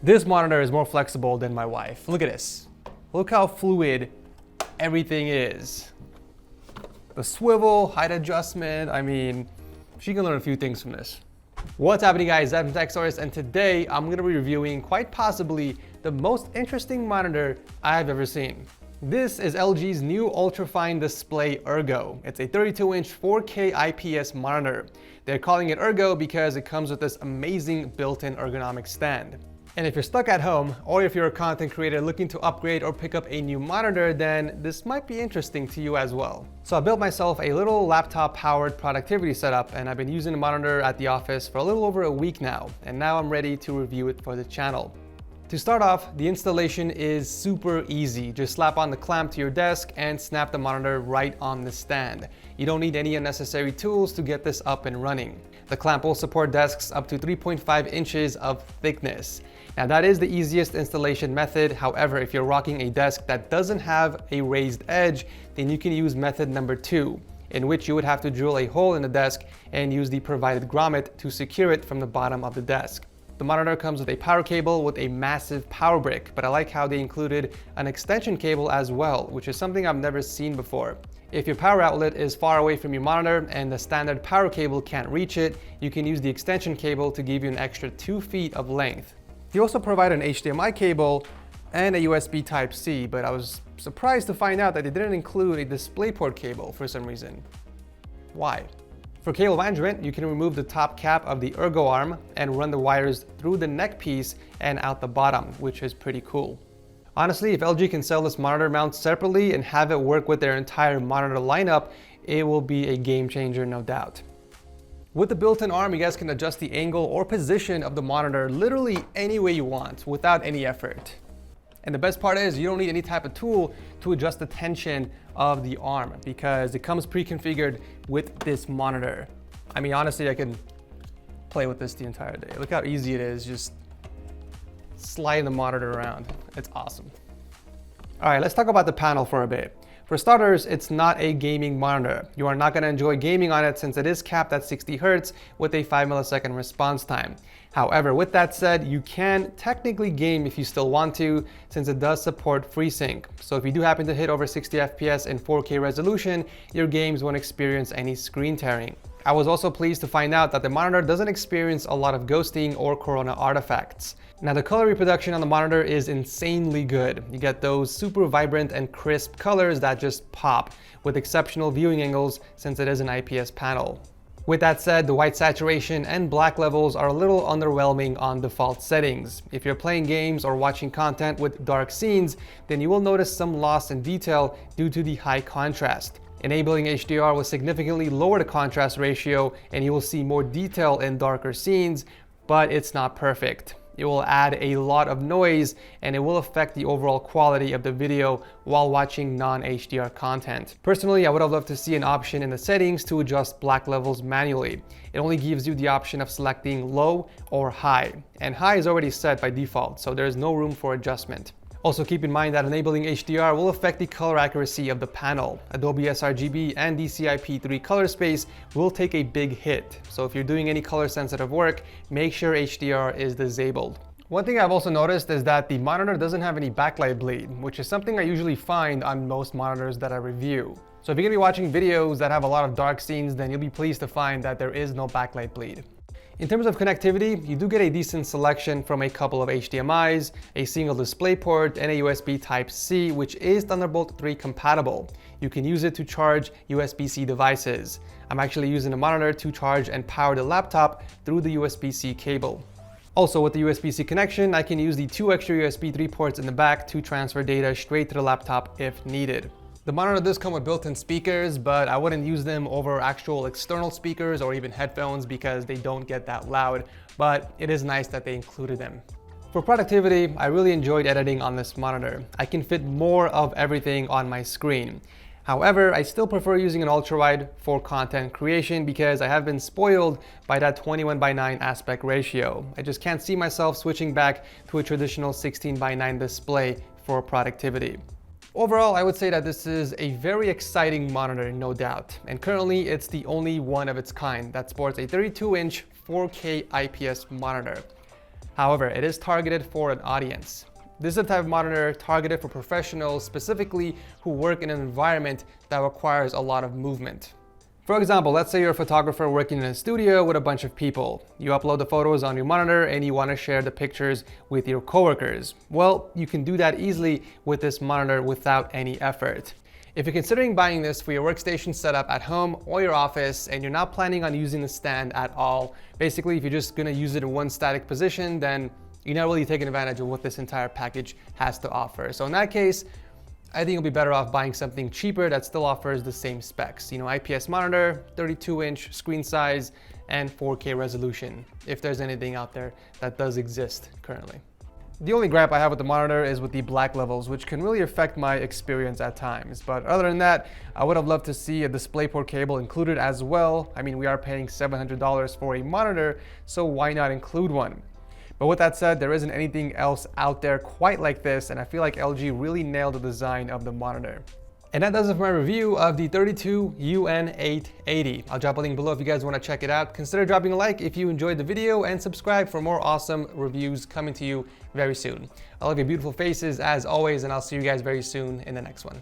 This monitor is more flexible than my wife. Look at this. Look how fluid everything is. The swivel, height adjustment, I mean, she can learn a few things from this. What's happening, guys? I'm TechSource, and today I'm going to be reviewing quite possibly the most interesting monitor I've ever seen. This is LG's new ultrafine display Ergo. It's a 32-inch 4K IPS monitor. They're calling it Ergo because it comes with this amazing built-in ergonomic stand. And if you're stuck at home, or if you're a content creator looking to upgrade or pick up a new monitor, then this might be interesting to you as well. So I built myself a little laptop-powered productivity setup, and I've been using the monitor at the office for a little over a week now, and now I'm ready to review it for the channel. To start off, the installation is super easy. Just slap on the clamp to your desk and snap the monitor right on the stand. You don't need any unnecessary tools to get this up and running. The clamp will support desks up to 3.5 inches of thickness. Now that is the easiest installation method. However, if you're rocking a desk that doesn't have a raised edge, then you can use method number 2, in which you would have to drill a hole in the desk and use the provided grommet to secure it from the bottom of the desk. The monitor comes with a power cable with a massive power brick, but I like how they included an extension cable as well, which is something I've never seen before. If your power outlet is far away from your monitor and the standard power cable can't reach it, you can use the extension cable to give you an extra 2 feet of length. They also provide an HDMI cable and a USB Type-C, but I was surprised to find out that they didn't include a DisplayPort cable for some reason. Why? For cable management, you can remove the top cap of the Ergo arm and run the wires through the neck piece and out the bottom, which is pretty cool. Honestly, if LG can sell this monitor mount separately and have it work with their entire monitor lineup, it will be a game changer, no doubt. With the built-in arm, you guys can adjust the angle or position of the monitor literally any way you want without any effort. And the best part is you don't need any type of tool to adjust the tension of the arm because it comes pre-configured with this monitor. I mean, honestly, I can play with this the entire day. Look how easy it is, just sliding the monitor around. It's awesome. All right, let's talk about the panel for a bit. For starters, it's not a gaming monitor. You are not going to enjoy gaming on it since it is capped at 60 Hz with a 5 millisecond response time. However, with that said, you can technically game if you still want to, since it does support FreeSync. So if you do happen to hit over 60 FPS in 4K resolution, your games won't experience any screen tearing. I was also pleased to find out that the monitor doesn't experience a lot of ghosting or corona artifacts. Now the color reproduction on the monitor is insanely good. You get those super vibrant and crisp colors that just pop, with exceptional viewing angles since it is an IPS panel. With that said, the white saturation and black levels are a little underwhelming on default settings. If you're playing games or watching content with dark scenes, then you will notice some loss in detail due to the high contrast. Enabling HDR will significantly lower the contrast ratio and you will see more detail in darker scenes, but it's not perfect. It will add a lot of noise and it will affect the overall quality of the video while watching non-HDR content. Personally, I would have loved to see an option in the settings to adjust black levels manually. It only gives you the option of selecting low or high, and high is already set by default, so there is no room for adjustment. Also keep in mind that enabling HDR will affect the color accuracy of the panel. Adobe sRGB and DCI-P3 color space will take a big hit. So if you're doing any color sensitive work, make sure HDR is disabled. One thing I've also noticed is that the monitor doesn't have any backlight bleed, which is something I usually find on most monitors that I review. So if you're gonna be watching videos that have a lot of dark scenes, then you'll be pleased to find that there is no backlight bleed. In terms of connectivity, you do get a decent selection from a couple of HDMIs, a single DisplayPort, and a USB Type-C, which is Thunderbolt 3 compatible. You can use it to charge USB-C devices. I'm actually using the monitor to charge and power the laptop through the USB-C cable. Also, with the USB-C connection, I can use the 2 extra USB 3 ports in the back to transfer data straight to the laptop if needed. The monitor does come with built-in speakers, but I wouldn't use them over actual external speakers or even headphones because they don't get that loud, but it is nice that they included them. For productivity, I really enjoyed editing on this monitor. I can fit more of everything on my screen. However, I still prefer using an ultrawide for content creation because I have been spoiled by that 21:9 aspect ratio. I just can't see myself switching back to a traditional 16:9 display for productivity. Overall, I would say that this is a very exciting monitor, no doubt. And currently, it's the only one of its kind that sports a 32-inch 4K IPS monitor. However, it is targeted for an audience. This is a type of monitor targeted for professionals, specifically who work in an environment that requires a lot of movement. For example, let's say you're a photographer working in a studio with a bunch of people. You upload the photos on your monitor and you want to share the pictures with your coworkers. Well, you can do that easily with this monitor without any effort. If you're considering buying this for your workstation setup at home or your office and you're not planning on using the stand at all, basically if you're just going to use it in one static position, then you're not really taking advantage of what this entire package has to offer. So in that case, I think you'll be better off buying something cheaper that still offers the same specs. You know, IPS monitor, 32-inch screen size, and 4K resolution, if there's anything out there that does exist currently. The only gripe I have with the monitor is with the black levels, which can really affect my experience at times. But other than that, I would have loved to see a DisplayPort cable included as well. I mean, we are paying $700 for a monitor, so why not include one? But with that said, there isn't anything else out there quite like this, and I feel like LG really nailed the design of the monitor. And that does it for my review of the 32UN880. I'll drop a link below if you guys want to check it out. Consider dropping a like if you enjoyed the video and subscribe for more awesome reviews coming to you very soon. I love your beautiful faces as always, and I'll see you guys very soon in the next one.